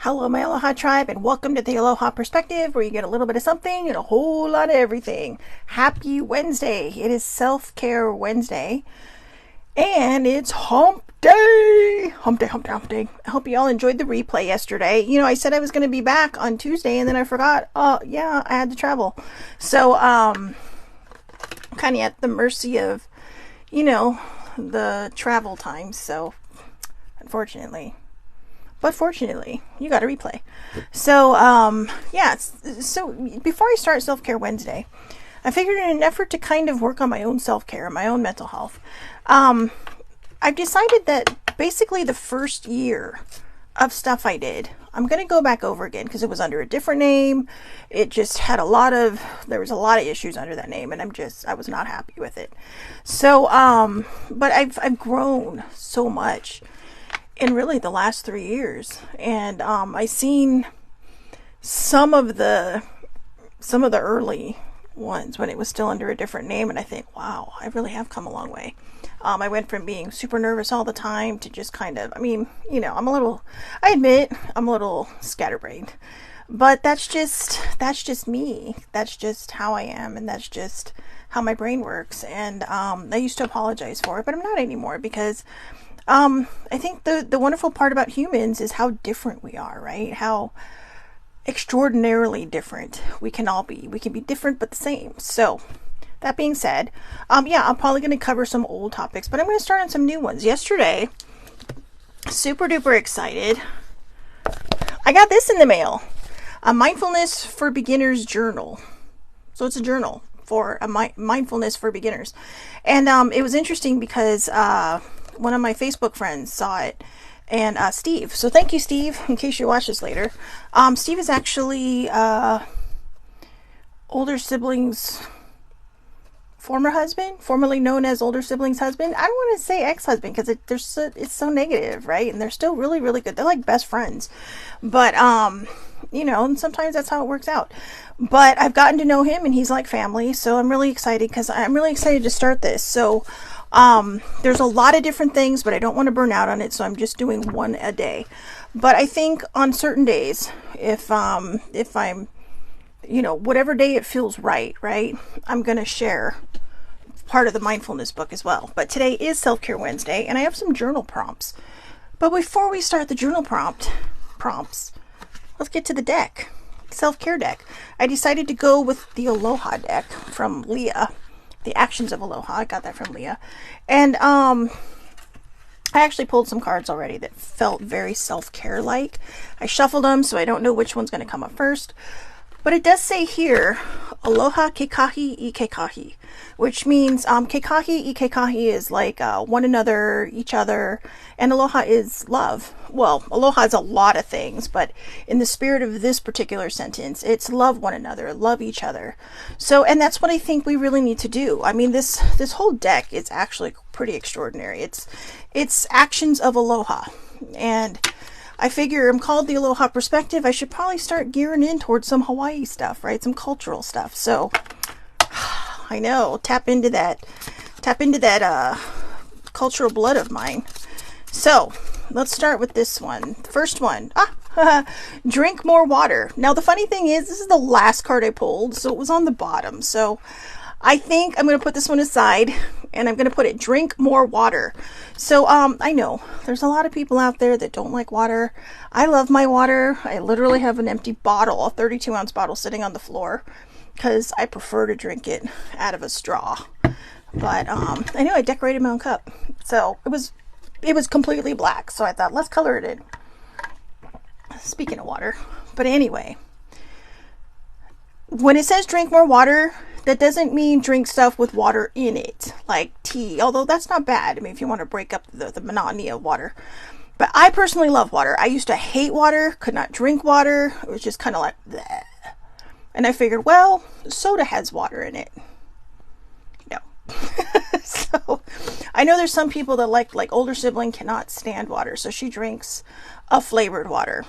Hello, my Aloha tribe, and welcome to the Aloha Perspective, where you get a little bit of something and a whole lot of everything. Happy Wednesday! It is Self-Care Wednesday, and it's Hump Day! Hump Day, Hump Day, Hump Day. I hope you all enjoyed the replay yesterday. I said I was going to be back on Tuesday, and then I forgot. Yeah, I had to travel. So, kind of at the mercy of, the travel times, so, unfortunately. But fortunately, you got a replay. So, so before I start Self-Care Wednesday, I figured in an effort to kind of work on my own self-care, my own mental health, I've decided that basically the first year of stuff I did, I'm going to go back over again because it was under a different name. It just had there was a lot of issues under that name, and I was not happy with it. So, but I've grown so much in really the last 3 years, and I seen some of the early ones when it was still under a different name, and I think, wow, I really have come a long way. I went from being super nervous all the time to just kind of, I admit I'm a little scatterbrained, but that's just me. That's just how I am, and that's just how my brain works. And I used to apologize for it, but I'm not anymore, because I think the wonderful part about humans is how different we are, right? How extraordinarily different we can all be. We can be different but the same. So, that being said, I'm probably going to cover some old topics, but I'm going to start on some new ones. Yesterday, super duper excited, I got this in the mail. A Mindfulness for Beginners journal. So it's a journal for mindfulness for beginners. And it was interesting because one of my Facebook friends saw it, and Steve. So thank you, Steve, in case you watch this later. Steve is actually older siblings' former husband, formerly known as older siblings' husband. I don't want to say ex-husband because it's so negative, right? And they're still really, really good. They're like best friends. But, and sometimes that's how it works out. But I've gotten to know him, and he's like family. So I'm really excited because I'm really excited to start this. So there's a lot of different things, but I don't want to burn out on it, so I'm just doing one a day. But I think on certain days, if I'm, whatever day it feels right, I'm going to share part of the mindfulness book as well. But today is Self-Care Wednesday, and I have some journal prompts. But before we start the journal prompts, let's get to the deck. Self-care deck. I decided to go with the Aloha deck from Leah. The Actions of Aloha. I got that from Leah. And I actually pulled some cards already that felt very self-care like. I shuffled them, so I don't know which one's going to come up first. But it does say here, Aloha Keikahi I Keikahi, which means Keikahi I Keikahi is like one another, each other, and Aloha is love. Well, Aloha is a lot of things, but in the spirit of this particular sentence, it's love one another, love each other. So, and that's what I think we really need to do. I mean, this whole deck is actually pretty extraordinary. It's Actions of Aloha, and I figure I'm called the Aloha Perspective. I should probably start gearing in towards some Hawaii stuff, right? Some cultural stuff. So, I know, tap into that cultural blood of mine. So, let's start with this one. The first one. Drink more water. Now, the funny thing is, this is the last card I pulled, so it was on the bottom. So, I think I'm going to put this one aside, and I'm going to put it, drink more water. So, I know there's a lot of people out there that don't like water. I love my water. I literally have an empty bottle, a 32-ounce bottle sitting on the floor, because I prefer to drink it out of a straw. But, I know I decorated my own cup. So, it was completely black. So I thought, let's color it in. Speaking of water. But anyway, when it says drink more water, that doesn't mean drink stuff with water in it, like tea, although that's not bad. I mean, if you want to break up the monotony of water. But I personally love water. I used to hate water, could not drink water. It was just kind of like, bleh. And I figured, well, soda has water in it. No. So, I know there's some people that like older sibling cannot stand water, so she drinks a flavored water,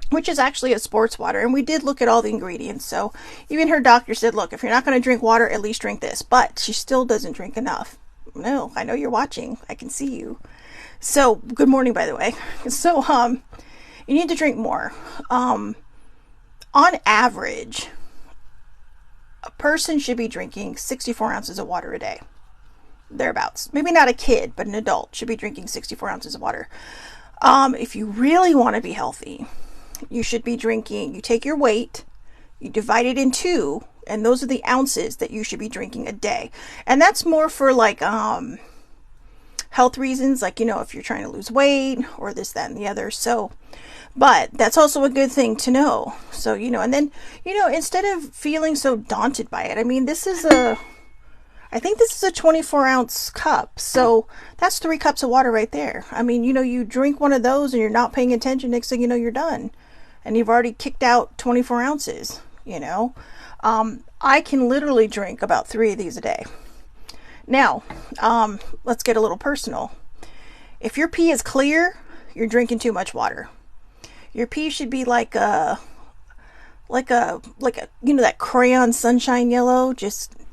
which is actually a sports water. And we did look at all the ingredients. So even her doctor said, look, if you're not going to drink water, at least drink this. But she still doesn't drink enough. No, I know you're watching. I can see you. So good morning, by the way. So, You need to drink more. On average, a person should be drinking 64 ounces of water a day. Thereabouts. Maybe not a kid, but an adult should be drinking 64 ounces of water. If you really want to be healthy, you should be drinking, you take your weight, you divide it in two, and those are the ounces that you should be drinking a day. And that's more for like health reasons, like, you know, if you're trying to lose weight or this, that, and the other. So, but that's also a good thing to know. So, you know, and then, you know, instead of feeling so daunted by it, I mean, I think this is a 24-ounce cup. So that's 3 cups of water right there. I mean, you know, you drink one of those and you're not paying attention. Next thing you know, you're done. And you've already kicked out 24 ounces, you know. I can literally drink about 3 of these a day. Now, let's get a little personal. If your pee is clear, you're drinking too much water. Your pee should be like a, you know, that crayon sunshine yellow.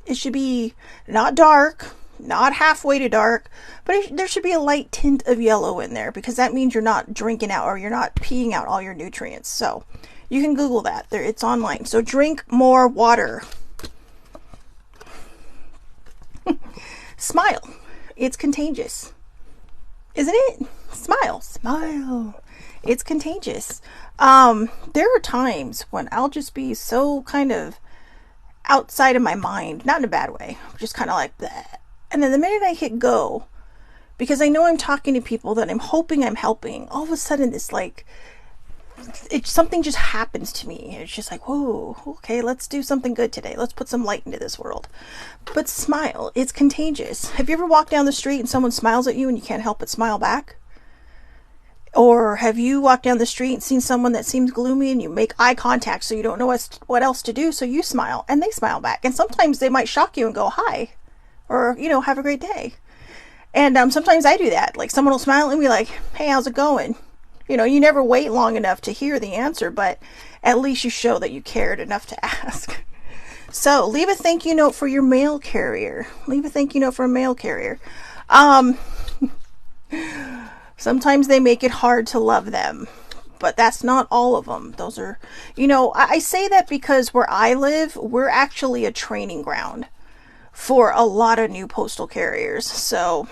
It should be not dark, not halfway to dark, but there should be a light tint of yellow in there, because that means you're not drinking out, or you're not peeing out all your nutrients. So you can Google that. It's online. So drink more water. Smile. It's contagious. Isn't it? Smile. Smile. It's contagious. There are times when I'll just be so kind of outside of my mind, not in a bad way, just kind of like that. And then the minute I hit go, because I know I'm talking to people that I'm hoping I'm helping, all of a sudden this like, something just happens to me. It's just like, whoa, okay, let's do something good today. Let's put some light into this world. But smile, it's contagious. Have you ever walked down the street and someone smiles at you and you can't help but smile back? Or have you walked down the street and seen someone that seems gloomy and you make eye contact so you don't know what else to do, so you smile and they smile back. And sometimes they might shock you and go, hi, or, you know, have a great day. And sometimes I do that. Like someone will smile and be like, hey, how's it going? You know, you never wait long enough to hear the answer, but at least you show that you cared enough to ask. So leave a thank you note for your mail carrier. Leave a thank you note for a mail carrier. Sometimes they make it hard to love them, but that's not all of them. Those are, you know, I say that because where I live, we're actually a training ground for a lot of new postal carriers. So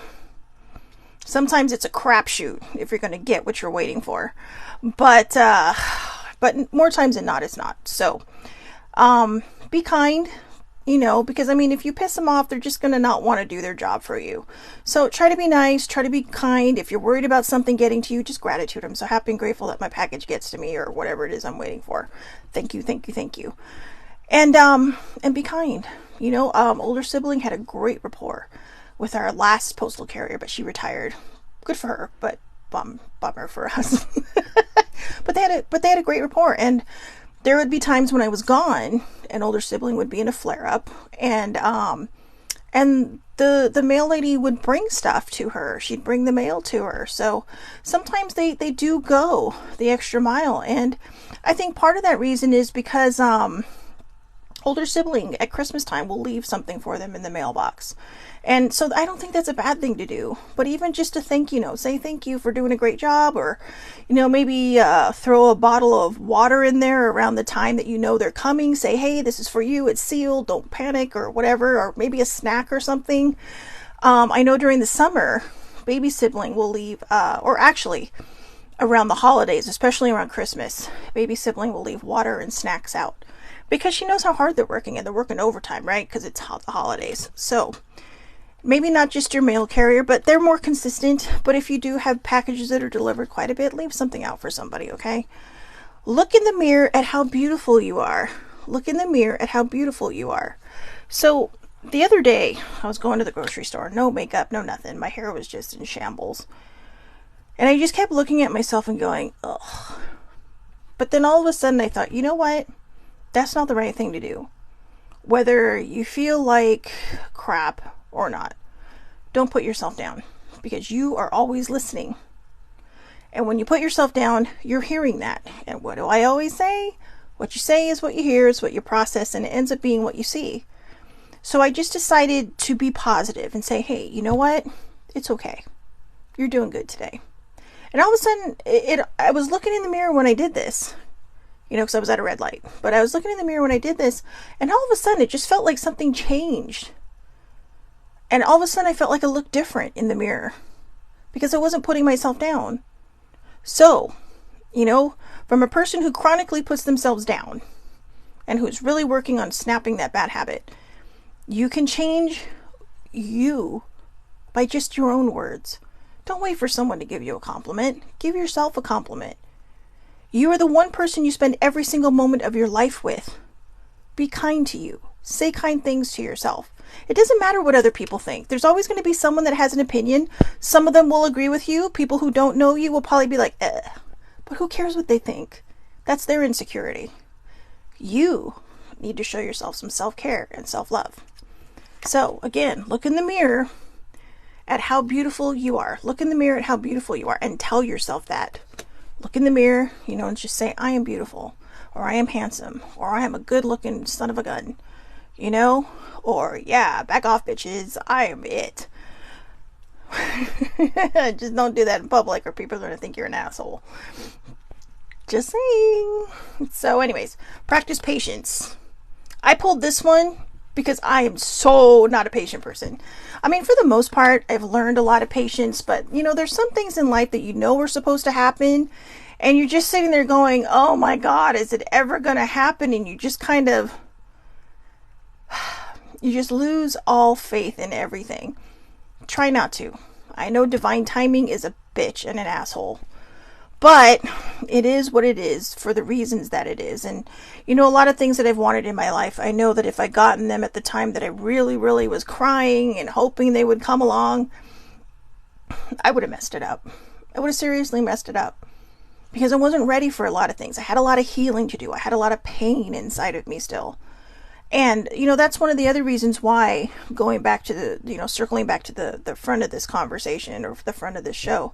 sometimes it's a crapshoot if you're going to get what you're waiting for, but more times than not, it's not. So, be kind. You know, because I mean, if you piss them off, they're just going to not want to do their job for you. So try to be nice, try to be kind. If you're worried about something getting to you, just gratitude. I'm so happy and grateful that my package gets to me, or whatever it is I'm waiting for. Thank you, thank you, thank you. And be kind. You know, older sibling had a great rapport with our last postal carrier, but she retired. Good for her, but bummer for us. But they had a great rapport, and there would be times when I was gone, an older sibling would be in a flare-up, and the mail lady would bring stuff to her. She'd bring the mail to her. So sometimes they do go the extra mile, and I think part of that reason is because older sibling at Christmas time will leave something for them in the mailbox. And so I don't think that's a bad thing to do. But even just to thank, you know, say thank you for doing a great job, or, you know, maybe throw a bottle of water in there around the time that you know they're coming. Say, hey, this is for you. It's sealed. Don't panic, or whatever. Or maybe a snack or something. I know during the summer, baby sibling will leave, or actually around the holidays, especially around Christmas, baby sibling will leave water and snacks out, because she knows how hard they're working, and they're working overtime, right? Because it's the holidays. So maybe not just your mail carrier, but they're more consistent. But if you do have packages that are delivered quite a bit, leave something out for somebody, okay? Look in the mirror at how beautiful you are. Look in the mirror at how beautiful you are. So the other day, I was going to the grocery store. No makeup, no nothing. My hair was just in shambles. And I just kept looking at myself and going, ugh. But then all of a sudden I thought, you know what? That's not the right thing to do. Whether you feel like crap or not, don't put yourself down, because you are always listening. And when you put yourself down, you're hearing that. And what do I always say? What you say is what you hear, is what you process, and it ends up being what you see. So I just decided to be positive and say, hey, you know what? It's okay. You're doing good today. And all of a sudden, I was looking in the mirror when I did this, you know, because I was at a red light. But I was looking in the mirror when I did this, and all of a sudden, it just felt like something changed. And all of a sudden, I felt like I looked different in the mirror because I wasn't putting myself down. So, you know, from a person who chronically puts themselves down and who's really working on snapping that bad habit, you can change you by just your own words. Don't wait for someone to give you a compliment. Give yourself a compliment. You are the one person you spend every single moment of your life with. Be kind to you. Say kind things to yourself. It doesn't matter what other people think. There's always going to be someone that has an opinion. Some of them will agree with you. People who don't know you will probably be like, eh. But who cares what they think? That's their insecurity. You need to show yourself some self-care and self-love. So, again, look in the mirror at how beautiful you are. Look in the mirror at how beautiful you are and tell yourself that. Look in the mirror, you know, and just say, I am beautiful, or I am handsome, or I am a good-looking son of a gun, you know? Or, yeah, back off, bitches. I am it. Just don't do that in public or people are going to think you're an asshole. Just saying. So anyways, practice patience. I pulled this one because I am so not a patient person. I mean, for the most part, I've learned a lot of patience, but you know, there's some things in life that you know are supposed to happen and you're just sitting there going, oh my God, is it ever going to happen? And you just kind of, you just lose all faith in everything. Try not to. I know divine timing is a bitch and an asshole, but it is what it is for the reasons that it is. And you know, a lot of things that I've wanted in my life, I know that if I gotten them at the time that I really, really was crying and hoping they would come along, I would have messed it up. I would have seriously messed it up because I wasn't ready for a lot of things. I had a lot of healing to do. I had a lot of pain inside of me still. And, you know, that's one of the other reasons why, going back to the, you know, circling back to the front of this conversation or the front of this show,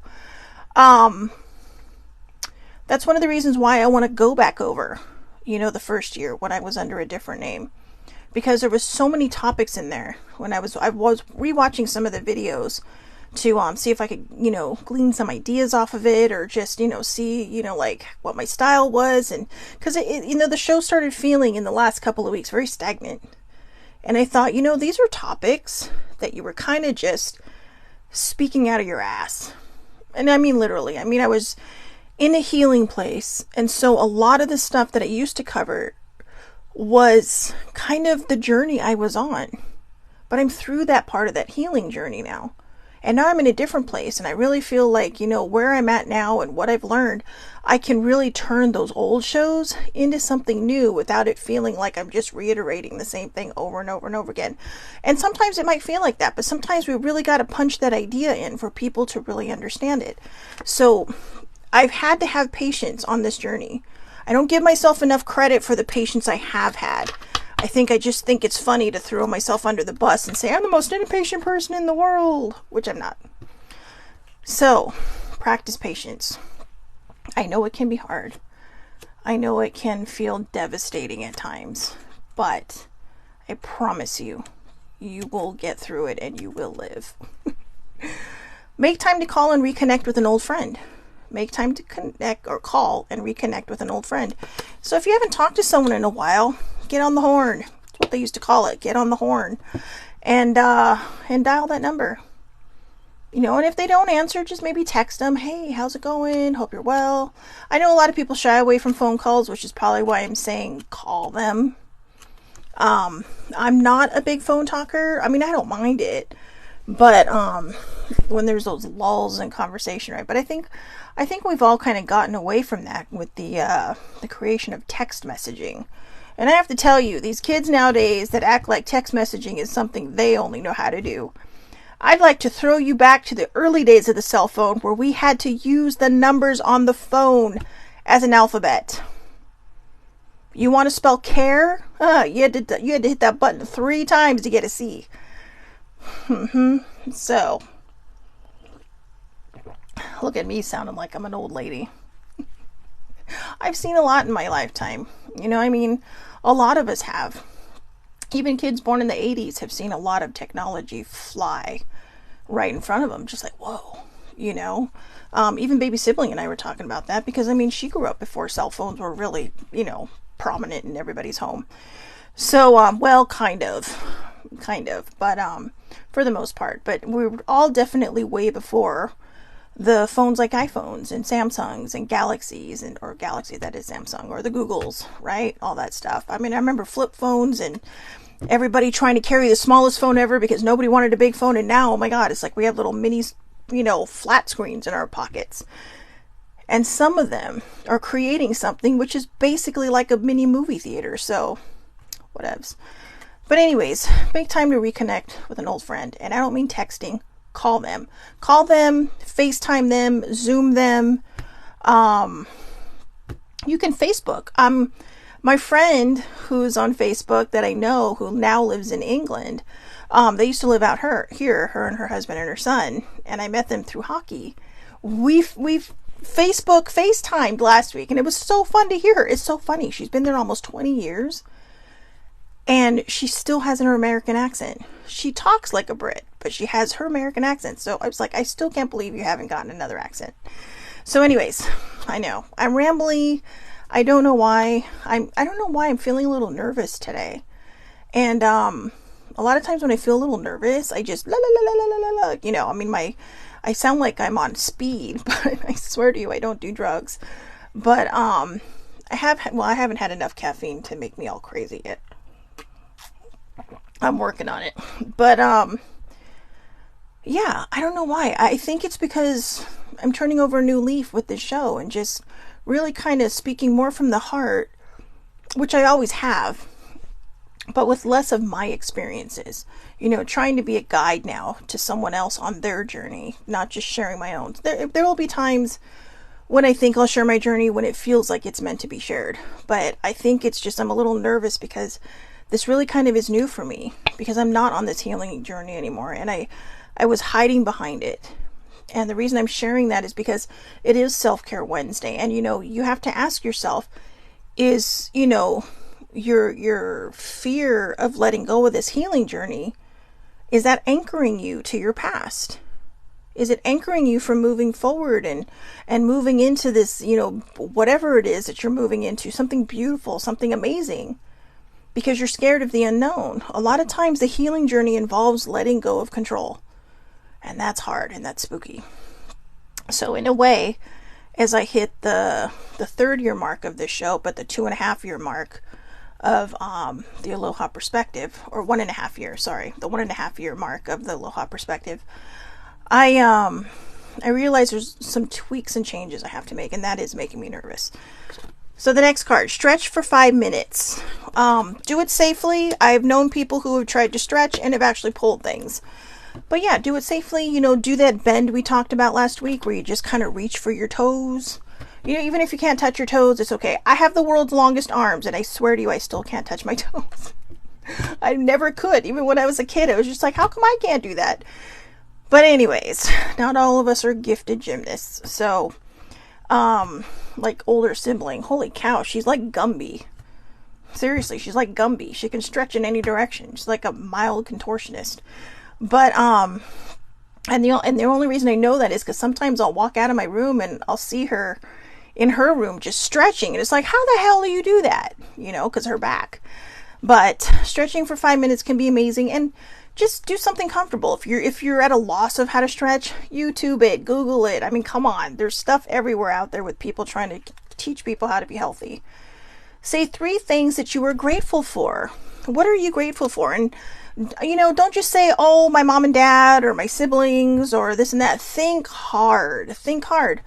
that's one of the reasons why I want to go back over, you know, the first year when I was under a different name, because there was so many topics in there when I was rewatching some of the videos to see if I could, you know, glean some ideas off of it, or just, you know, see, you know, like what my style was. And because you know, the show started feeling in the last couple of weeks very stagnant, and I thought, you know, these are topics that you were kind of just speaking out of your ass. And I mean literally. I mean, I was in a healing place, and so a lot of the stuff that I used to cover was kind of the journey I was on, but I'm through that part of that healing journey now. And now I'm in a different place, and I really feel like, you know, where I'm at now and what I've learned, I can really turn those old shows into something new without it feeling like I'm just reiterating the same thing over and over and over again. And sometimes it might feel like that, but sometimes we really got to punch that idea in for people to really understand it. So I've had to have patience on this journey. I don't give myself enough credit for the patience I have had. I just think it's funny to throw myself under the bus and say I'm the most impatient person in the world, which I'm not. So, practice patience. I know it can be hard. I know it can feel devastating at times, but I promise you, you will get through it and you will live. Make time to call and reconnect with an old friend. Make time to connect or call and reconnect with an old friend. So if you haven't talked to someone in a while, get on the horn. That's what they used to call it. Get on the horn and dial that number. You know, and if they don't answer, just maybe text them. Hey, how's it going? Hope you're well. I know a lot of people shy away from phone calls, which is probably why I'm saying call them. I'm not a big phone talker. I mean, I don't mind it, but when there's those lulls in conversation, right? But I think we've all kind of gotten away from that with the creation of text messaging. And I have to tell you, these kids nowadays that act like text messaging is something they only know how to do. I'd like to throw you back to the early days of the cell phone where we had to use the numbers on the phone as an alphabet. You want to spell care? You had to hit that button 3 times to get a C. So, look at me sounding like I'm an old lady. I've seen a lot in my lifetime. You know, I mean, a lot of us have. Even kids born in the 80s have seen a lot of technology fly right in front of them. Just like, whoa, you know. Even baby sibling and I were talking about that because, I mean, she grew up before cell phones were really, you know, prominent in everybody's home. So, well, kind of, but, for the most part, but we were all definitely way before the phones like iPhones and Samsungs and Galaxies or Galaxy, that is Samsung, or the Googles, right? All that stuff. I mean, I remember flip phones and everybody trying to carry the smallest phone ever because nobody wanted a big phone. And now, oh my God, it's like we have little minis, you know, flat screens in our pockets. And some of them are creating something which is basically like a mini movie theater. So, whatevs. But anyways, make time to reconnect with an old friend. And I don't mean texting. Call them. Call them, FaceTime them, Zoom them. You can Facebook. My friend who's on Facebook that I know who now lives in England, they used to live out here, her and her husband and her son, and I met them through hockey. We've FaceTimed last week, and it was so fun to hear her. It's so funny. She's been there almost 20 years, and she still has her American accent. She talks like a Brit, but she has her American accent. So I was like, I still can't believe you haven't gotten another accent. So anyways, I know I'm rambling. I don't know why. I don't know why I'm feeling a little nervous today. And a lot of times when I feel a little nervous, I just la la la la la la la. You know, I mean, I sound like I'm on speed, but I swear to you, I don't do drugs. But I haven't had enough caffeine to make me all crazy yet. I'm working on it. But yeah, I don't know why. I think it's because I'm turning over a new leaf with this show and just really kind of speaking more from the heart, which I always have, but with less of my experiences. You know, trying to be a guide now to someone else on their journey, not just sharing my own. There will be times when I think I'll share my journey when it feels like it's meant to be shared. But I think it's just I'm a little nervous because this really kind of is new for me because I'm not on this healing journey anymore. And I was hiding behind it. And the reason I'm sharing that is because it is Self-Care Wednesday. And, you know, you have to ask yourself, is, you know, your fear of letting go of this healing journey, is that anchoring you to your past? Is it anchoring you from moving forward and moving into this, you know, whatever it is that you're moving into, something beautiful, something amazing, because you're scared of the unknown? A lot of times the healing journey involves letting go of control. And that's hard and that's spooky. So in a way, as I hit the 3rd year mark of this show, but the 2.5 year mark of the Aloha perspective, or 1.5 years, sorry, the 1.5 year mark of the Aloha perspective, I realize there's some tweaks and changes I have to make, and that is making me nervous. So the next card, stretch for 5 minutes. Do it safely. I've known people who have tried to stretch and have actually pulled things. But yeah, do it safely. You know, do that bend we talked about last week where you just kind of reach for your toes. You know, even if you can't touch your toes, it's okay. I have the world's longest arms, and I swear to you, I still can't touch my toes. I never could. Even when I was a kid, I was just like, how come I can't do that? But anyways, not all of us are gifted gymnasts. So, like older sibling, holy cow, she's like Gumby. Seriously, she's like Gumby. She can stretch in any direction. She's like a mild contortionist. But, and the only reason I know that is because sometimes I'll walk out of my room and I'll see her in her room just stretching. And it's like, how the hell do you do that? You know, because her back. But stretching for 5 minutes can be amazing. And just do something comfortable. If you're at a loss of how to stretch, YouTube it, Google it. I mean, come on. There's stuff everywhere out there with people trying to teach people how to be healthy. Say 3 things that you are grateful for. What are you grateful for? And you know, don't just say, oh, my mom and dad or my siblings or this and that. Think hard. Think hard.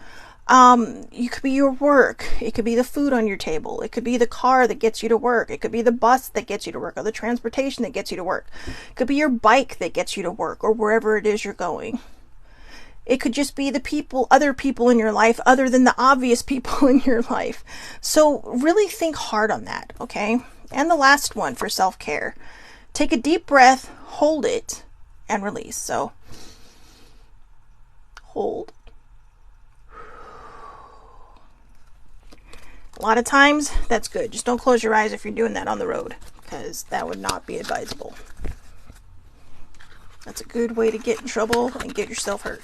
You could be your work. It could be the food on your table. It could be the car that gets you to work. It could be the bus that gets you to work or the transportation that gets you to work. It could be your bike that gets you to work or wherever it is you're going. It could just be the people, other people in your life other than the obvious people in your life. So really think hard on that, okay? And the last one for self-care. Take a deep breath, hold it, and release. So, hold. A lot of times, that's good. Just don't close your eyes if you're doing that on the road, because that would not be advisable. That's a good way to get in trouble and get yourself hurt.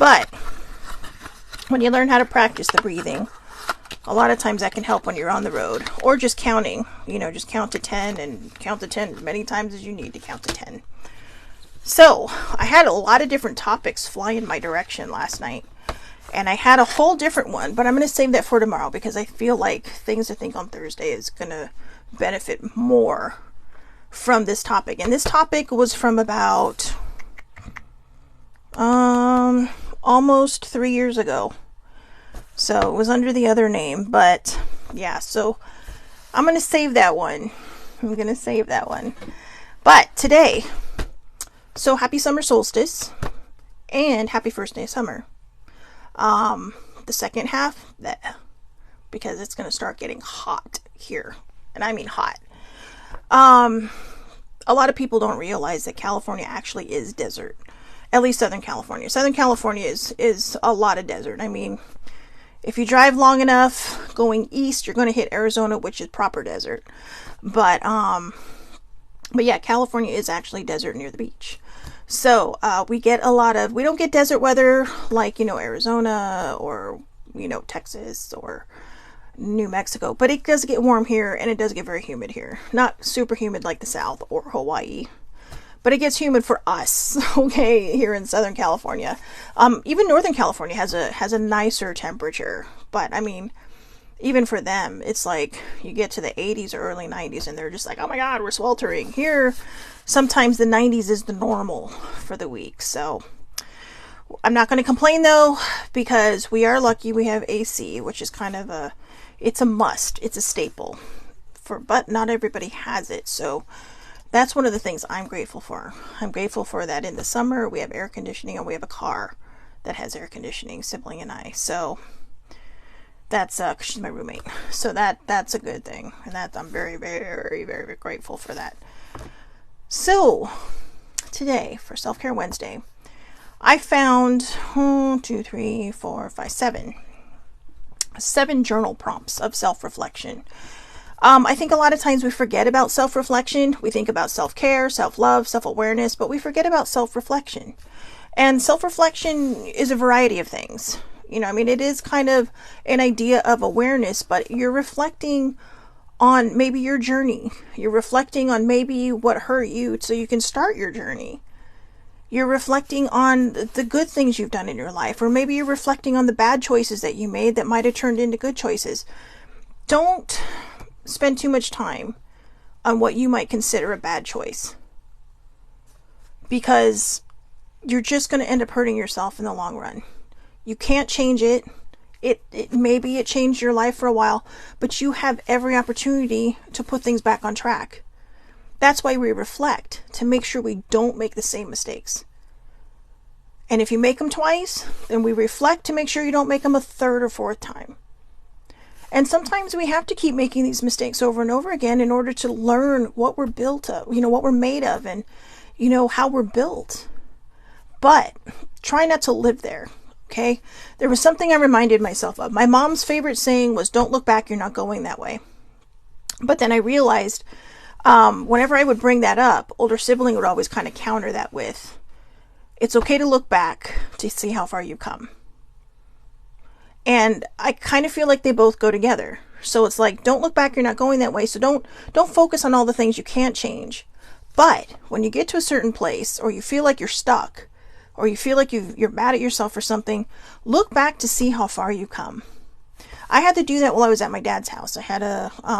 But when you learn how to practice the breathing, a lot of times that can help when you're on the road, or just counting, just count to 10 and count to 10 as many times as you need to count to 10. So I had a lot of different topics fly in my direction last night, and I had a whole different one, but I'm going to save that for tomorrow because I feel like things to think on Thursday is going to benefit more from this topic. And this topic was from about almost 3 years ago. So it was under the other name, but yeah, so I'm going to save that one. But today, so happy summer solstice and happy first day of summer. The second half, because it's going to start getting hot here, and I mean hot. A lot of people don't realize that California actually is desert, at least Southern California. Southern California is a lot of desert. I mean, if you drive long enough going east, you're going to hit Arizona, which is proper desert. But yeah, California is actually desert near the beach. So we don't get desert weather like, Arizona or, Texas or New Mexico. But it does get warm here, and it does get very humid here. Not super humid like the South or Hawaii. But it gets humid for us, okay, here in Southern California. Even Northern California has a nicer temperature. But, I mean, even for them, it's like you get to the 80s or early 90s, and they're just like, oh my God, we're sweltering. Here, sometimes the 90s is the normal for the week. So, I'm not going to complain, though, because we are lucky we have AC, which is kind of it's a must. It's a staple. But not everybody has it, so that's one of the things I'm grateful for. I'm grateful for that in the summer we have air conditioning, and we have a car that has air conditioning, sibling and I. So that's cause she's my roommate. So that's a good thing, and I'm very, very, very grateful for that. So today for Self-Care Wednesday, I found 7 journal prompts of self-reflection. I think a lot of times we forget about self-reflection. We think about self-care, self-love, self-awareness, but we forget about self-reflection. And self-reflection is a variety of things. It is kind of an idea of awareness, but you're reflecting on maybe your journey. You're reflecting on maybe what hurt you so you can start your journey. You're reflecting on the good things you've done in your life, or maybe you're reflecting on the bad choices that you made that might have turned into good choices. Don't spend too much time on what you might consider a bad choice, because you're just going to end up hurting yourself in the long run. You can't change it. Maybe it changed your life for a while, but you have every opportunity to put things back on track. That's why we reflect, to make sure we don't make the same mistakes. And if you make them twice, then we reflect to make sure you don't make them a third or fourth time. And sometimes we have to keep making these mistakes over and over again in order to learn what we're built of, what we're made of, and, how we're built. But try not to live there, okay? There was something I reminded myself of. My mom's favorite saying was, don't look back, you're not going that way. But then I realized whenever I would bring that up, older sibling would always kind of counter that with, it's okay to look back to see how far you've come. And I kind of feel like they both go together. So it's like, don't look back, you're not going that way. So don't focus on all the things you can't change. But when you get to a certain place, or you feel like you're stuck, or you feel like you're mad at yourself for something, look back to see how far you've come. I had to do that while I was at my dad's house. I had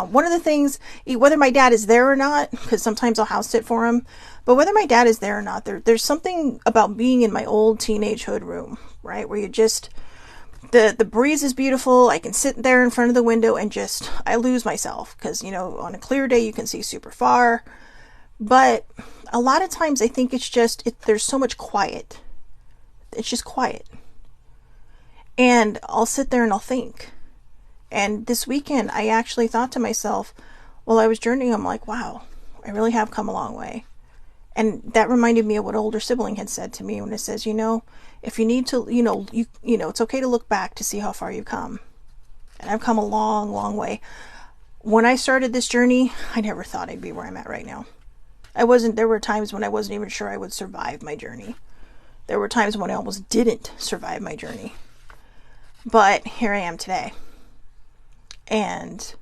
one of the things, whether my dad is there or not, because sometimes I'll house sit for him, but whether my dad is there or not, there's something about being in my old teenagehood room, right? Where you just, the breeze is beautiful. I can sit there in front of the window and I lose myself, because, on a clear day you can see super far. But a lot of times I think it's just, there's so much quiet. It's just quiet. And I'll sit there and I'll think. And this weekend, I actually thought to myself, while I was journeying, I'm like, wow, I really have come a long way. And that reminded me of what older sibling had said to me when it says, if you need to, it's okay to look back to see how far you've come. And I've come a long, long way. When I started this journey, I never thought I'd be where I'm at right now. There were times when I wasn't even sure I would survive my journey. There were times when I almost didn't survive my journey. But here I am today. And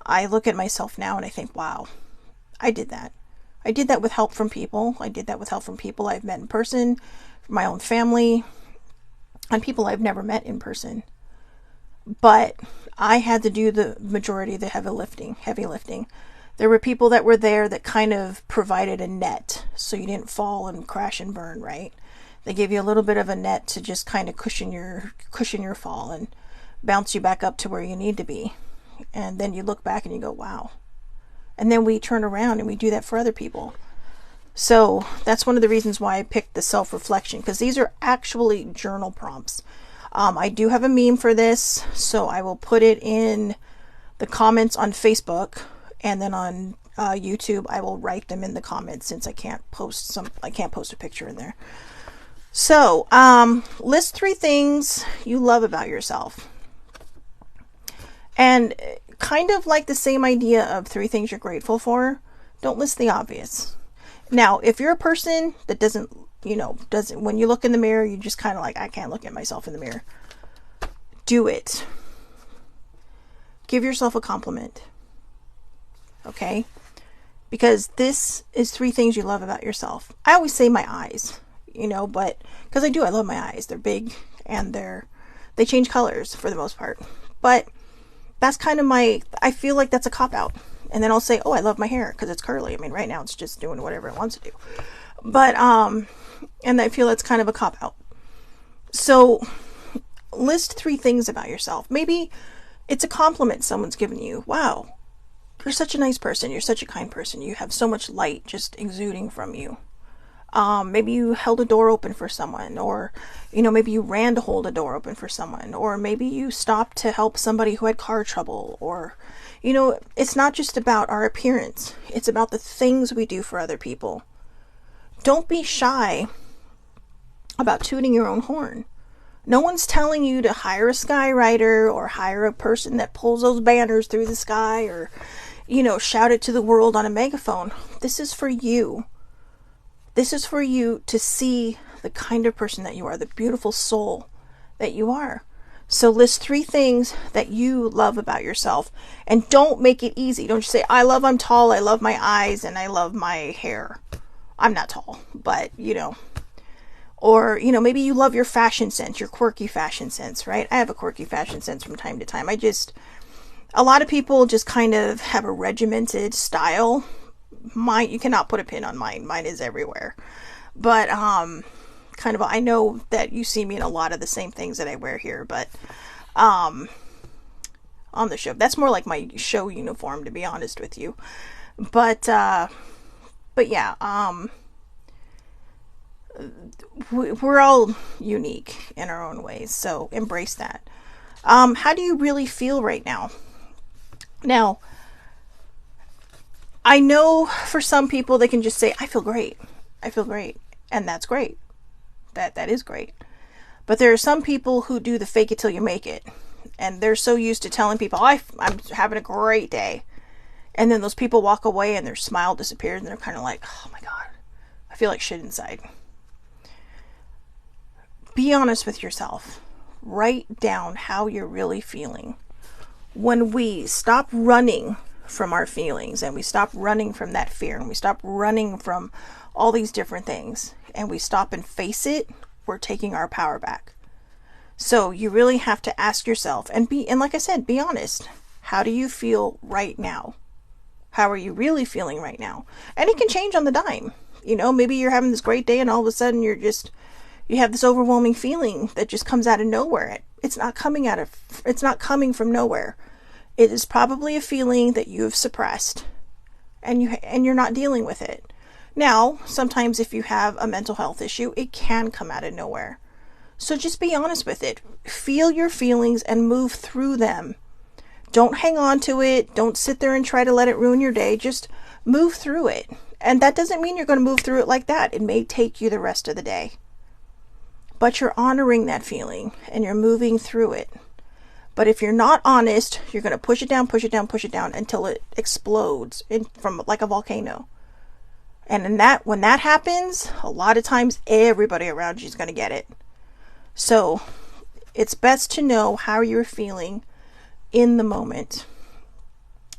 I look at myself now and I think, wow, I did that. I did that with help from people. I did that with help from people I've met in person, from my own family, and people I've never met in person. But I had to do the majority of the heavy lifting. There were people that were there that kind of provided a net so you didn't fall and crash and burn, right? They gave you a little bit of a net to just kind of cushion your fall and bounce you back up to where you need to be. And then you look back and you go, wow. And then we turn around and we do that for other people. So that's one of the reasons why I picked the self-reflection, because these are actually journal prompts. I do have a meme for this, so I will put it in the comments on Facebook, and then on YouTube I will write them in the comments, since I can't post a picture in there. So list 3 things you love about yourself, and kind of like the same idea of 3 things you're grateful for. Don't list the obvious. Now, if you're a person that doesn't, when you look in the mirror, you just kind of like, I can't look at myself in the mirror. Do it. Give yourself a compliment. Okay? Because this is 3 things you love about yourself. I always say my eyes, but because I love my eyes. They're big and they change colors for the most part. But that's kind of I feel like that's a cop-out. And then I'll say, oh, I love my hair because it's curly. I mean, right now it's just doing whatever it wants to do. But, and I feel that's kind of a cop-out. So list 3 things about yourself. Maybe it's a compliment someone's given you. Wow, you're such a nice person. You're such a kind person. You have so much light just exuding from you. Maybe you held a door open for someone, or, maybe you ran to hold a door open for someone, or maybe you stopped to help somebody who had car trouble, or, it's not just about our appearance. It's about the things we do for other people. Don't be shy about tooting your own horn. No one's telling you to hire a skywriter or hire a person that pulls those banners through the sky, or, shout it to the world on a megaphone. This is for you. This is for you to see the kind of person that you are, the beautiful soul that you are. So list 3 things that you love about yourself, and don't make it easy. Don't just say, I'm tall, I love my eyes, and I love my hair. I'm not tall, but, or, maybe you love your fashion sense, your quirky fashion sense, right? I have a quirky fashion sense from time to time. A lot of people just kind of have a regimented style. Mine, you cannot put a pin on mine. Mine is everywhere. But, I know that you see me in a lot of the same things that I wear here, but, on the show, that's more like my show uniform, to be honest with you. But yeah, we're all unique in our own ways, so embrace that. How do you really feel right now? Now, I know for some people they can just say, I feel great. I feel great. And that's great. That is great. But there are some people who do the fake it till you make it. And they're so used to telling people, I'm having a great day. And then those people walk away and their smile disappears and they're kind of like, oh my God, I feel like shit inside. Be honest with yourself. Write down how you're really feeling. When we stop running from our feelings, and we stop running from that fear, and we stop running from all these different things, and we stop and face it, we're taking our power back. So you really have to ask yourself, and like I said, be honest. How do you feel right now? How are you really feeling right now? And it can change on the dime. Maybe you're having this great day and all of a sudden you have this overwhelming feeling that just comes out of nowhere. It's not coming from nowhere. It is probably a feeling that you have suppressed and you're not dealing with it. Now, sometimes if you have a mental health issue, it can come out of nowhere. So just be honest with it. Feel your feelings and move through them. Don't hang on to it. Don't sit there and try to let it ruin your day. Just move through it. And that doesn't mean you're going to move through it like that. It may take you the rest of the day. But you're honoring that feeling and you're moving through it. But if you're not honest, you're going to push it down until it explodes from like a volcano. And when that happens, a lot of times everybody around you is going to get it. So it's best to know how you're feeling in the moment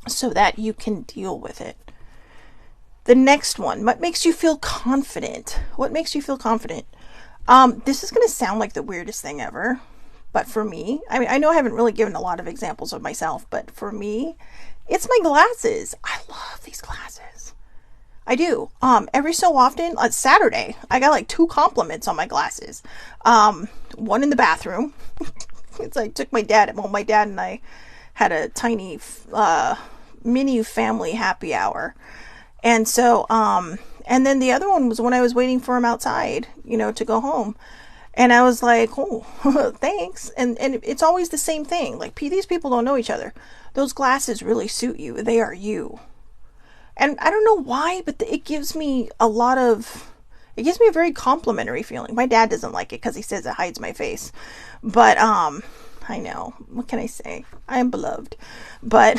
so that you can deal with it. The next one, what makes you feel confident? What makes you feel confident? This is going to sound like the weirdest thing ever, but for me, I mean, I know I haven't really given a lot of examples of myself, but for me, it's my glasses. I love these glasses. I do. Every so often, on Saturday, I got like 2 compliments on my glasses. One in the bathroom. It's like my dad and I had a tiny, mini family happy hour. And so, and then the other one was when I was waiting for him outside, to go home. And I was like, oh, thanks. And it's always the same thing. Like, these people don't know each other. Those glasses really suit you. They are you. And I don't know why, but it gives me a very complimentary feeling. My dad doesn't like it because he says it hides my face. But, I know. What can I say? I am beloved. But,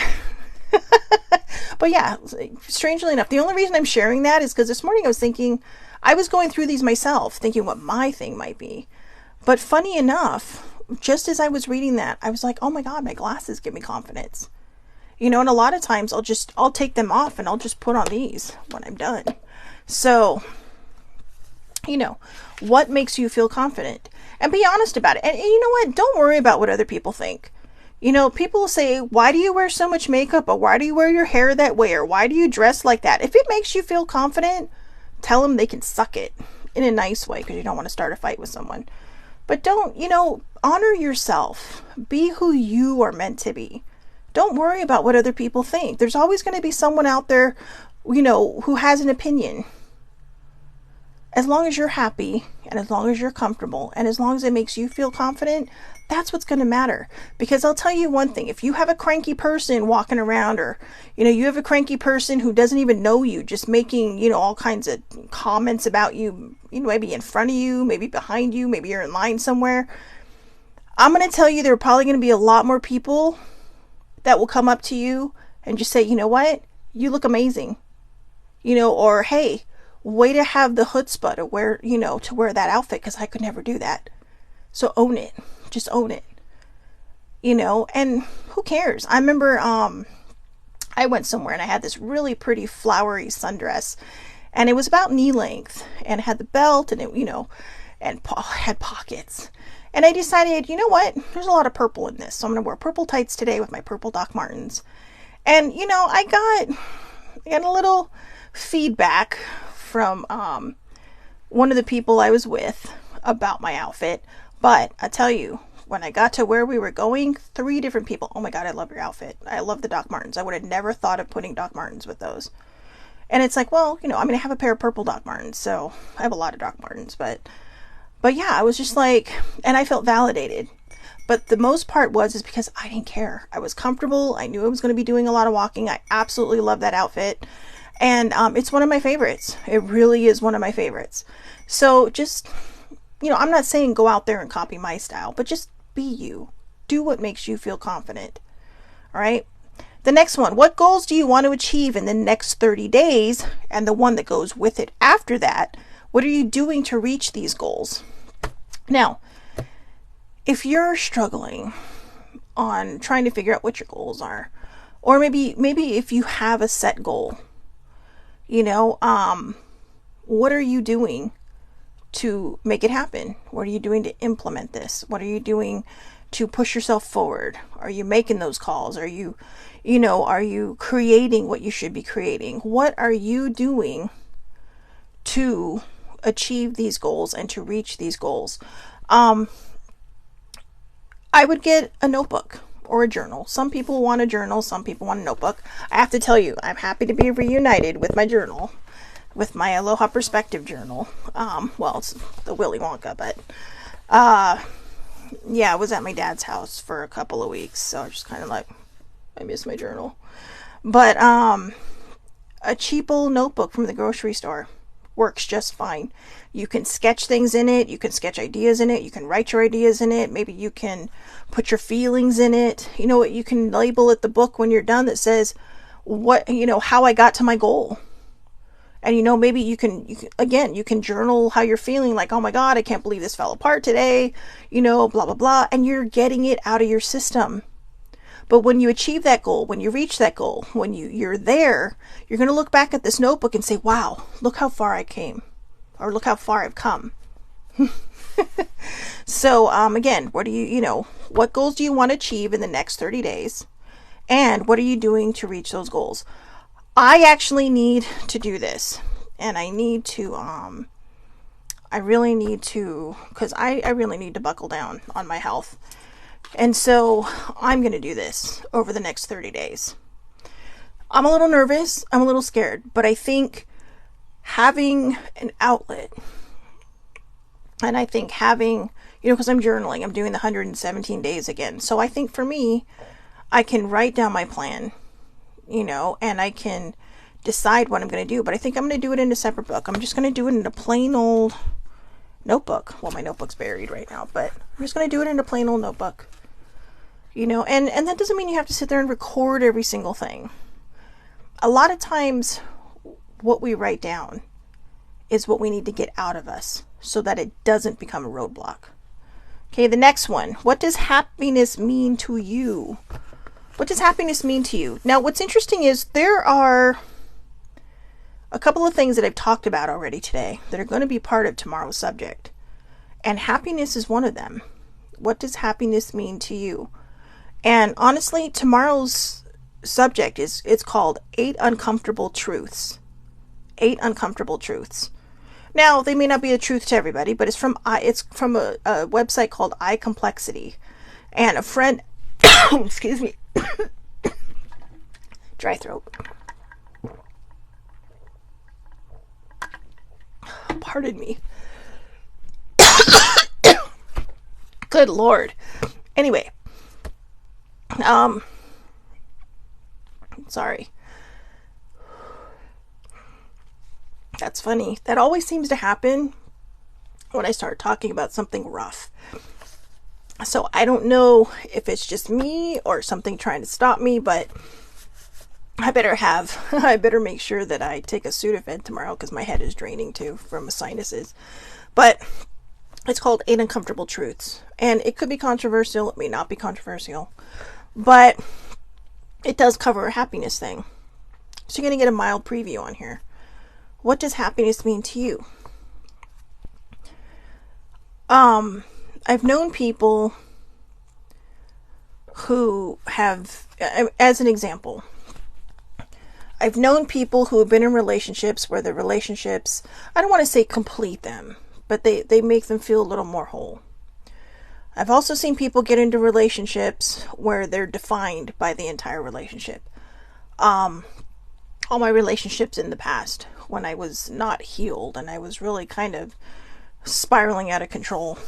but yeah, strangely enough, the only reason I'm sharing that is because this morning I was going through these myself, thinking what my thing might be. But funny enough, just as I was reading that, I was like, oh my God, my glasses give me confidence. And a lot of times I'll take them off and I'll just put on these when I'm done. So, what makes you feel confident? And be honest about it. And you know what? Don't worry about what other people think. People say, why do you wear so much makeup? Or why do you wear your hair that way? Or why do you dress like that? If it makes you feel confident, tell them they can suck it in a nice way, because you don't want to start a fight with someone. But don't, honor yourself. Be who you are meant to be. Don't worry about what other people think. There's always going to be someone out there, who has an opinion. As long as you're happy and as long as you're comfortable and as long as it makes you feel confident, that's what's going to matter. Because I'll tell you one thing, if you have a cranky person walking around, or, you have a cranky person who doesn't even know you, just making, all kinds of comments about you, maybe in front of you, maybe behind you, maybe you're in line somewhere. I'm going to tell you, there are probably going to be a lot more people that will come up to you and just say, you know what? You look amazing. Or, hey, way to have the chutzpah to wear that outfit, because I could never do that. So own it. Just own it. And who cares? I remember I went somewhere and I had this really pretty flowery sundress, and it was about knee length, and it had the belt, and it, and had pockets. And I decided, you know what? There's a lot of purple in this, so I'm going to wear purple tights today with my purple Doc Martens. And, I got a little feedback from one of the people I was with about my outfit. But I tell you, when I got to where we were going, 3 different people, oh my God, I love your outfit. I love the Doc Martens. I would have never thought of putting Doc Martens with those. And it's like, well, I have a pair of purple Doc Martens, so I have a lot of Doc Martens. But yeah, I was just like, and I felt validated. But the most part is because I didn't care. I was comfortable. I knew I was going to be doing a lot of walking. I absolutely love that outfit. And it's one of my favorites. It really is one of my favorites. So just, I'm not saying go out there and copy my style, but just be you. Do what makes you feel confident. All right. The next one, what goals do you want to achieve in the next 30 days? And the one that goes with it after that, what are you doing to reach these goals? Now, if you're struggling on trying to figure out what your goals are, or maybe if you have a set goal, what are you doing to make it happen? What are you doing to implement this? What are you doing to push yourself forward? Are you making those calls? Are you creating what you should be creating? What are you doing to achieve these goals and to reach these goals? I would get a notebook or a journal. Some people want a journal, some people want a notebook. I have to tell you, I'm happy to be reunited with my journal, with my Aloha Perspective journal. Well, it's the Willy Wonka, but yeah, I was at my dad's house for a couple of weeks, so I was just kind of like, I miss my journal. But a cheap old notebook from the grocery store works just fine. You can sketch things in it. You can sketch ideas in it. You can write your ideas in it. Maybe you can put your feelings in it. You can label it the book when you're done that says how I got to my goal. And maybe you can journal how you're feeling, like, oh my God, I can't believe this fell apart today, blah, blah, blah. And you're getting it out of your system. But when you achieve that goal, when you reach that goal, when you're there, you're going to look back at this notebook and say, wow, look how far I came, or look how far I've come. So, again, what goals do you want to achieve in the next 30 days? And what are you doing to reach those goals? I actually need to do this, and I need to, I really need to, because I really need to buckle down on my health. And so I'm going to do this over the next 30 days. I'm a little nervous. I'm a little scared, but I think having an outlet, and I think having, because I'm journaling, I'm doing the 117 days again. So I think for me, I can write down my plan, and I can decide what I'm going to do. But I think I'm going to do it in a separate book. I'm just going to do it in a plain old notebook. Well, my notebook's buried right now, but I'm just going to do it in a plain old notebook. And that doesn't mean you have to sit there and record every single thing. A lot of times, what we write down is what we need to get out of us so that it doesn't become a roadblock. Okay, the next one. What does happiness mean to you? What does happiness mean to you? Now, what's interesting is there are a couple of things that I've talked about already today that are going to be part of tomorrow's subject. And happiness is one of them. What does happiness mean to you? And honestly, tomorrow's subject it's called 8 Uncomfortable Truths. 8 Uncomfortable Truths. Now, they may not be a truth to everybody, but it's from a website called iComplexity. And a friend, excuse me, dry throat. Pardon me. Good Lord. Anyway, sorry. That's funny. That always seems to happen when I start talking about something rough. So I don't know if it's just me or something trying to stop me, but I better make sure that I take a Sudafed tomorrow because my head is draining too from sinuses. But it's called 8 Uncomfortable Truths. And it could be controversial. It may not be controversial. But it does cover a happiness thing. So you're going to get a mild preview on here. What does happiness mean to you? I've known people who have, as an example, I've known people who have been in relationships where the relationships, I don't want to say complete them, but they make them feel a little more whole. I've also seen people get into relationships where they're defined by the entire relationship. All my relationships in the past, when I was not healed and I was really kind of spiraling out of control,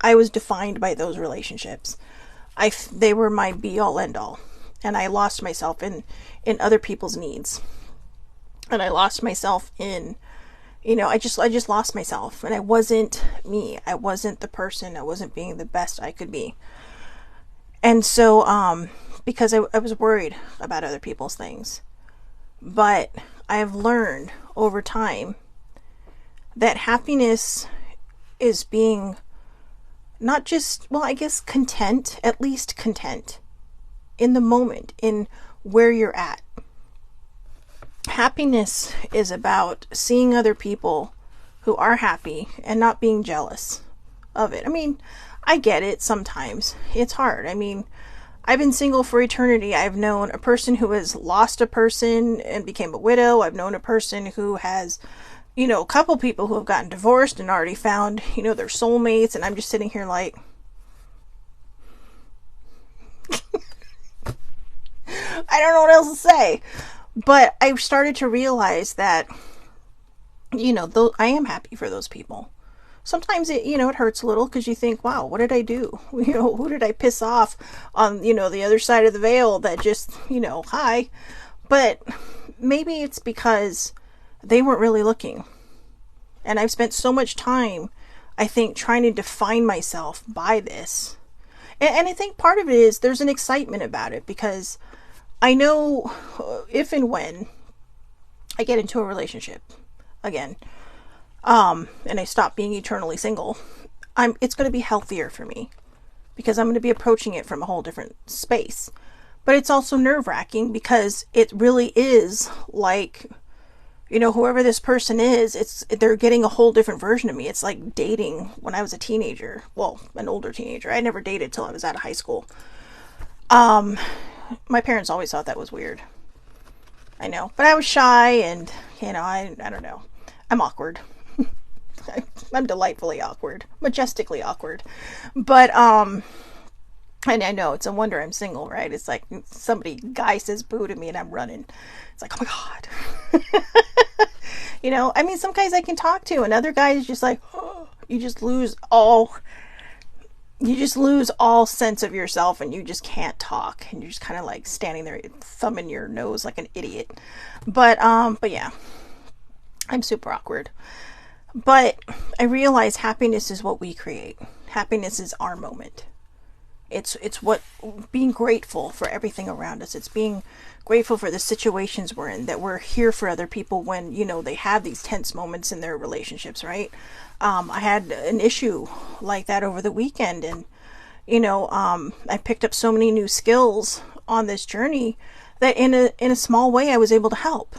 I was defined by those relationships. They were my be-all, end-all. And I lost myself in other people's needs. And I lost myself in, I just lost myself. And I wasn't me. I wasn't the person. I wasn't being the best I could be. And so, because I was worried about other people's things. But I've learned over time that happiness is being not just, well, I guess content, at least content in the moment, in where you're at. Happiness is about seeing other people who are happy and not being jealous of it. I mean, I get it sometimes. It's hard. I mean, I've been single for eternity. I've known a person who has lost a person and became a widow. I've known a person who has, a couple people who have gotten divorced and already found, their soulmates. And I'm just sitting here like, I don't know what else to say. But I've started to realize that, I am happy for those people. Sometimes it hurts a little because you think, wow, what did I do? Who did I piss off on, the other side of the veil that just, hi. But maybe it's because they weren't really looking. And I've spent so much time, I think, trying to define myself by this. And I think part of it is there's an excitement about it because I know if and when I get into a relationship, again, and I stop being eternally single, it's going to be healthier for me because I'm going to be approaching it from a whole different space. But it's also nerve-wracking because it really is like, you know, whoever this person is, they're getting a whole different version of me. It's like dating when I was a teenager. Well, an older teenager. I never dated till I was out of high school. My parents always thought that was weird. I know. But I was shy and, you know, I don't know. I'm awkward. I'm delightfully awkward. Majestically awkward. But, and I know, it's a wonder I'm single, right? It's like guy says boo to me and I'm running. It's like, oh my God. You know, I mean, some guys I can talk to and other guys just like, oh, you just lose all sense of yourself and you just can't talk. And you're just kind of like standing there, thumbing your nose like an idiot. But yeah, I'm super awkward. But I realize happiness is what we create. Happiness is our moment. It's what being grateful for everything around us. It's being grateful for the situations we're in, that we're here for other people when, you know, they have these tense moments in their relationships, right? I had an issue like that over the weekend, and, you know, I picked up so many new skills on this journey that in a small way I was able to help.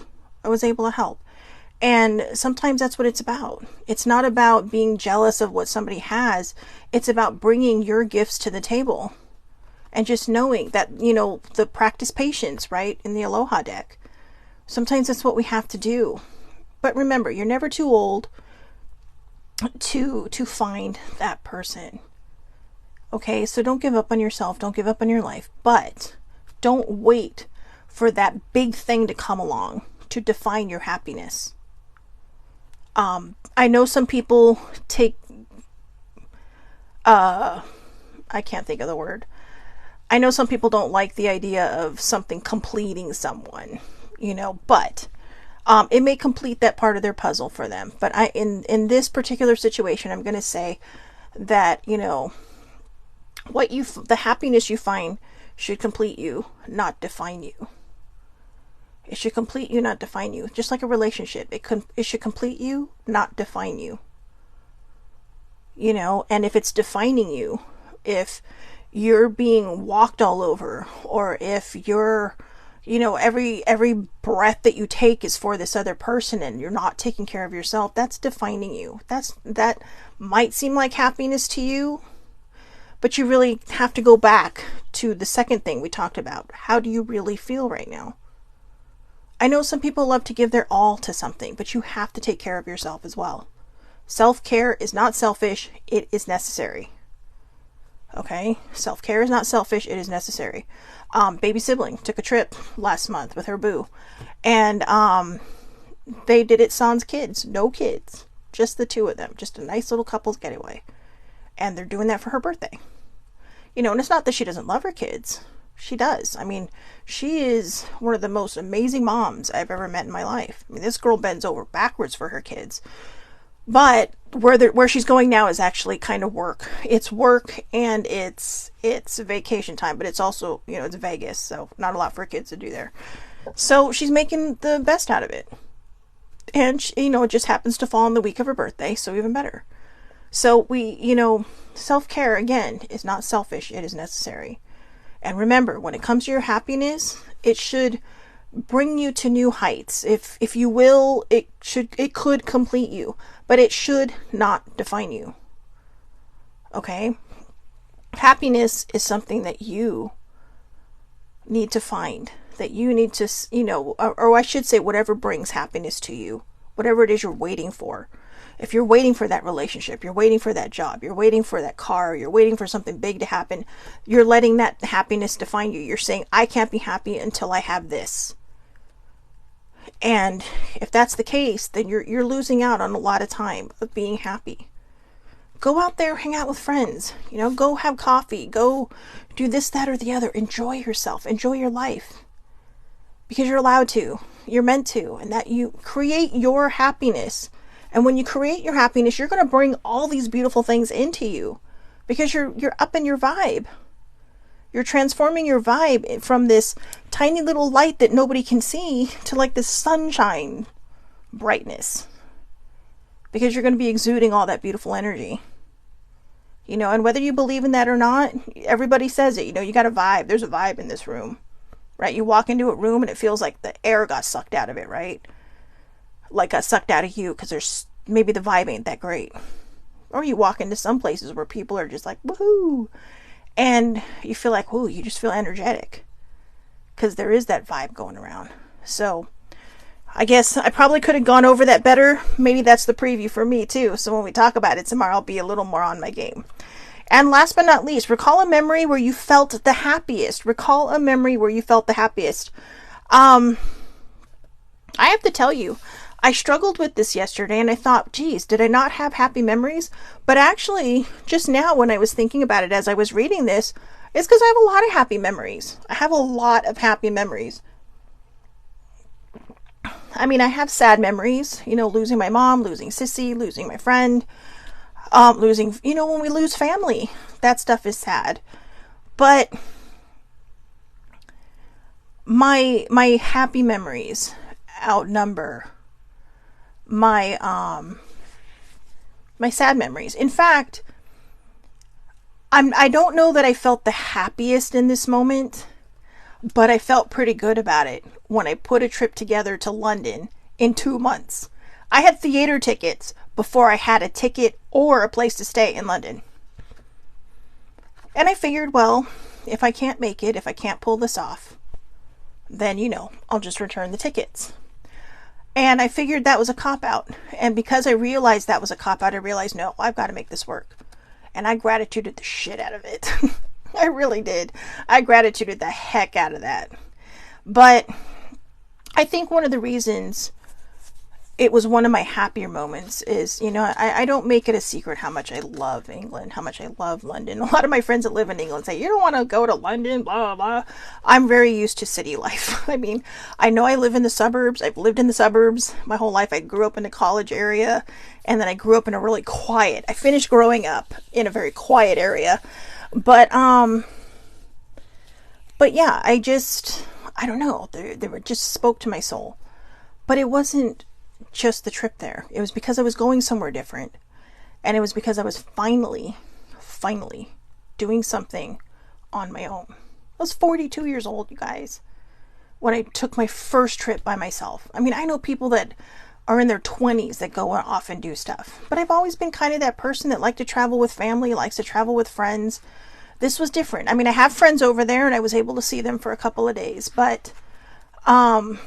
And sometimes that's what it's about. It's not about being jealous of what somebody has. It's about bringing your gifts to the table and just knowing that, you know, the practice patience, right? In the Aloha deck. Sometimes that's what we have to do. But remember, you're never too old to find that person. Okay? So don't give up on yourself. Don't give up on your life. But don't wait for that big thing to come along to define your happiness. I know some people take, I can't think of the word. I know some people don't like the idea of something completing someone, you know, but, it may complete that part of their puzzle for them. But in this particular situation, I'm going to say that, you know, the happiness you find should complete you, not define you. It should complete you, not define you. Just like a relationship. It should complete you, not define you. You know, and if it's defining you, if you're being walked all over, or if you're, you know, every breath that you take is for this other person and you're not taking care of yourself, that's defining you. That might seem like happiness to you, but you really have to go back to the second thing we talked about. How do you really feel right now? I know some people love to give their all to something, but you have to take care of yourself as well. Self-care is not selfish. It is necessary. Okay? Self-care is not selfish. It is necessary. Baby sibling took a trip last month with her boo. And they did it sans kids. No kids. Just the two of them. Just a nice little couple's getaway. And they're doing that for her birthday. You know, and it's not that she doesn't love her kids. She does. I mean, she is one of the most amazing moms I've ever met in my life. I mean, this girl bends over backwards for her kids. But where she's going now is actually kind of work. It's work and it's vacation time, but it's also, you know, it's Vegas, so not a lot for kids to do there. So she's making the best out of it. And, she, you know, it just happens to fall on the week of her birthday, so even better. So you know, self-care, again, is not selfish. It is necessary. And remember, when it comes to your happiness, it should bring you to new heights. If you will, it could complete you, but it should not define you. Okay? Happiness is something that you need to find, that you need to, you know, or I should say whatever brings happiness to you, whatever it is you're waiting for. If you're waiting for that relationship, you're waiting for that job, you're waiting for that car, you're waiting for something big to happen, you're letting that happiness define you. You're saying, I can't be happy until I have this. And if that's the case, then you're losing out on a lot of time of being happy. Go out there, hang out with friends, you know, go have coffee, go do this, that, or the other. Enjoy yourself, enjoy your life. Because you're allowed to, you're meant to, and that you create your happiness. And when you create your happiness, you're going to bring all these beautiful things into you because you're up in your vibe. You're transforming your vibe from this tiny little light that nobody can see to like this sunshine brightness. because you're going to be exuding all that beautiful energy. You know, and whether you believe in that or not, everybody says it. You know, you got a vibe. There's a vibe in this room, right? You walk into a room and it feels like the air got sucked out of it, right? Like got sucked out of you because there's maybe the vibe ain't that great. Or you walk into some places where people are just like, woohoo. And you feel like, whoo, you just feel energetic. Because there is that vibe going around. So, I guess I probably could have gone over that better. Maybe that's the preview for me too. So when we talk about it tomorrow, I'll be a little more on my game. And last but not least, recall a memory where you felt the happiest. Recall a memory where you felt the happiest. I have to tell you, I struggled with this yesterday and I thought, geez, did I not have happy memories? But actually, just now when I was thinking about it as I was reading this, it's because I have a lot of happy memories. I have a lot of happy memories. I mean, I have sad memories, you know, losing my mom, losing Sissy, losing my friend, losing, you know, when we lose family, that stuff is sad. But my happy memories outnumber my sad memories. In fact, I don't know that I felt the happiest in this moment, but I felt pretty good about it when I put a trip together to London in 2 months. I had theater tickets before I had a ticket or a place to stay in London. And I figured, well, if I can't make it, if I can't pull this off, then, you know, I'll just return the tickets. And I figured that was a cop-out. And because I realized that was a cop-out, I realized, no, I've got to make this work. And I gratituded the shit out of it. I really did. I gratituded the heck out of that. But I think one of the reasons it was one of my happier moments is, you know, I don't make it a secret how much I love England, how much I love London. A lot of my friends that live in England say, you don't want to go to London, blah, blah, blah. I'm very used to city life. I mean, I know I live in the suburbs. I've lived in the suburbs my whole life. I grew up in the college area, and then I grew up in a really quiet, I finished growing up in a very quiet area. But yeah, I don't know. They were just spoke to my soul. But it wasn't just the trip there. It was because I was going somewhere different. And it was because I was finally doing something on my own. I was 42 years old, you guys, when I took my first trip by myself. I mean, I know people that are in their 20s that go off and do stuff. But I've always been kind of that person that liked to travel with family, likes to travel with friends. This was different. I mean, I have friends over there and I was able to see them for a couple of days. But there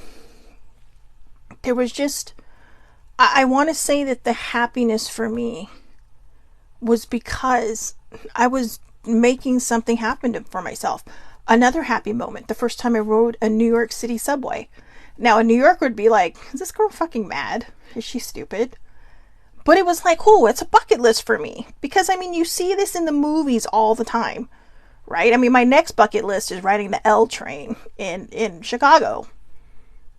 was just, I want to say that the happiness for me was because I was making something happen for myself. Another happy moment, the first time I rode a New York City subway. Now, a New Yorker would be like, is this girl fucking mad? Is she stupid? But it was like, oh, it's a bucket list for me. Because, I mean, you see this in the movies all the time, right? I mean, my next bucket list is riding the L train in Chicago.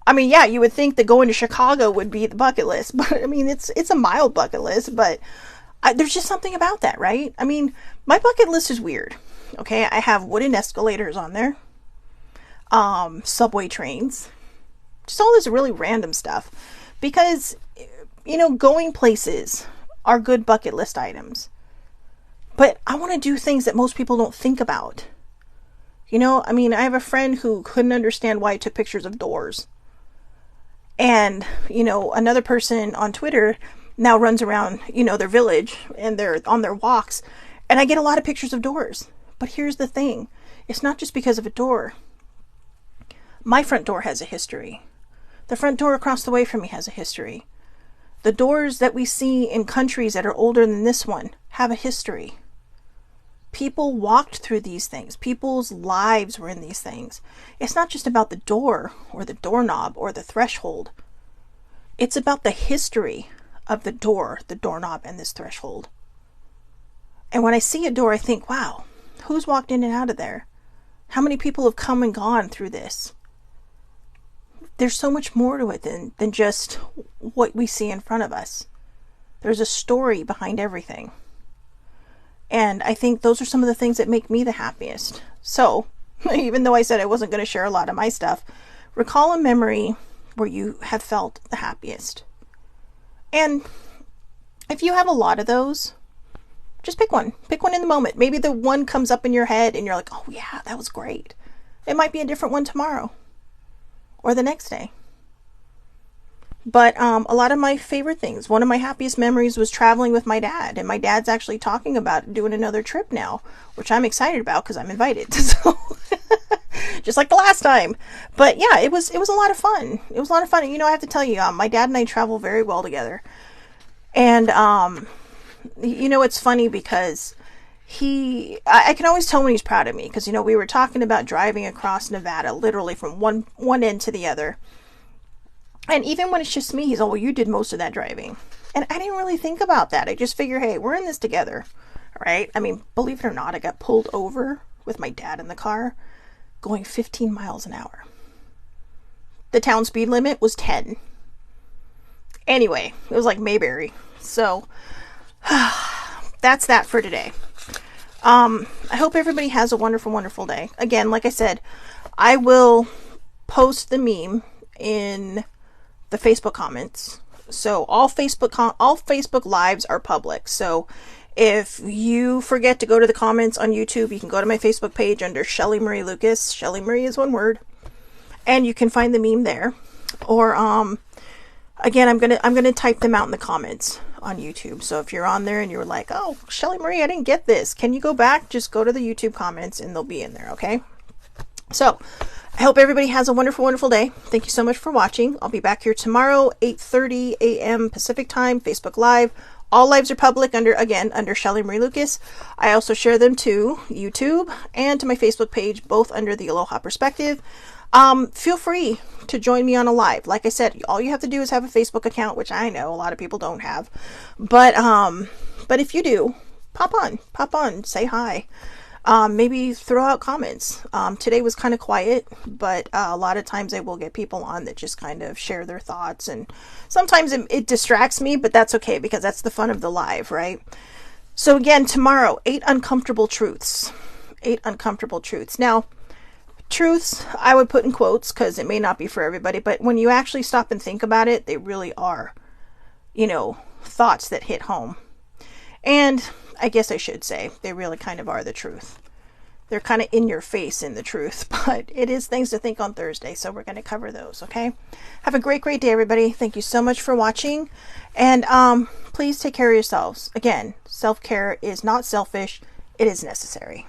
I mean, yeah, you would think that going to Chicago would be the bucket list. But, I mean, it's a mild bucket list. But there's just something about that, right? I mean, my bucket list is weird. Okay, I have wooden escalators on there. Subway trains. Just all this really random stuff. Because, you know, going places are good bucket list items. But I want to do things that most people don't think about. You know, I mean, I have a friend who couldn't understand why I took pictures of doors. And, you know, another person on Twitter now runs around, you know, their village and they're on their walks. And I get a lot of pictures of doors. But here's the thing. It's not just because of a door. My front door has a history. The front door across the way from me has a history. The doors that we see in countries that are older than this one have a history. People walked through these things. People's lives were in these things. It's not just about the door or the doorknob or the threshold. It's about the history of the door, the doorknob, and this threshold. And when I see a door, I think, wow, who's walked in and out of there? How many people have come and gone through this? There's so much more to it than just what we see in front of us. There's a story behind everything. And I think those are some of the things that make me the happiest. So, even though I said I wasn't going to share a lot of my stuff, recall a memory where you have felt the happiest. And If you have a lot of those, just pick one. Pick one in the moment. Maybe the one comes up in your head and you're like, oh yeah, that was great. It might be a different one tomorrow or the next day. But a lot of my favorite things, one of my happiest memories was traveling with my dad. And my dad's actually talking about doing another trip now, which I'm excited about because I'm invited. So just like the last time. But yeah, it was a lot of fun. It was a lot of fun. And, I have to tell you, my dad and I travel very well together. And, it's funny because I can always tell when he's proud of me because, we were talking about driving across Nevada, literally from one end to the other. And even when it's just me, he's, oh, well, you did most of that driving. And I didn't really think about that. I just figure, hey, we're in this together, right? I mean, believe it or not, I got pulled over with my dad in the car going 15 miles an hour. The town speed limit was 10. Anyway, it was like Mayberry. So that's that for today. I hope everybody has a wonderful, wonderful day. Again, like I said, I will post the meme in the Facebook comments. So all Facebook lives are public. So if you forget to go to the comments on YouTube, you can go to my Facebook page under Shelly Marie Lucas. Shelly Marie is one word, and you can find the meme there. Or again, I'm gonna type them out in the comments on YouTube. So if you're on there and you're like, oh, Shelly Marie, I didn't get this, can you go back? Just go to the YouTube comments and they'll be in there. Okay. So I hope everybody has a wonderful, wonderful day. Thank you so much for watching. I'll be back here tomorrow, 8:30 a.m. Pacific time, Facebook Live. All lives are public under Shelly Marie Lucas. I also share them to YouTube and to my Facebook page, both under the Aloha Perspective. Feel free to join me on a live. Like I said, all you have to do is have a Facebook account, which I know a lot of people don't have. But if you do, pop on, say hi. Maybe throw out comments. Today was kind of quiet, but a lot of times I will get people on that just kind of share their thoughts, and sometimes it distracts me, but that's okay because that's the fun of the live, right? So again, tomorrow, 8 uncomfortable truths. 8 uncomfortable truths. Now, truths I would put in quotes because it may not be for everybody, but when you actually stop and think about it, they really are, thoughts that hit home. And I guess I should say they really kind of are the truth. They're kind of in your face in the truth, but it is things to think on Thursday, so we're going to cover those, okay? Have a great, great day, everybody. Thank you so much for watching, and please take care of yourselves. Again, self-care is not selfish. It is necessary.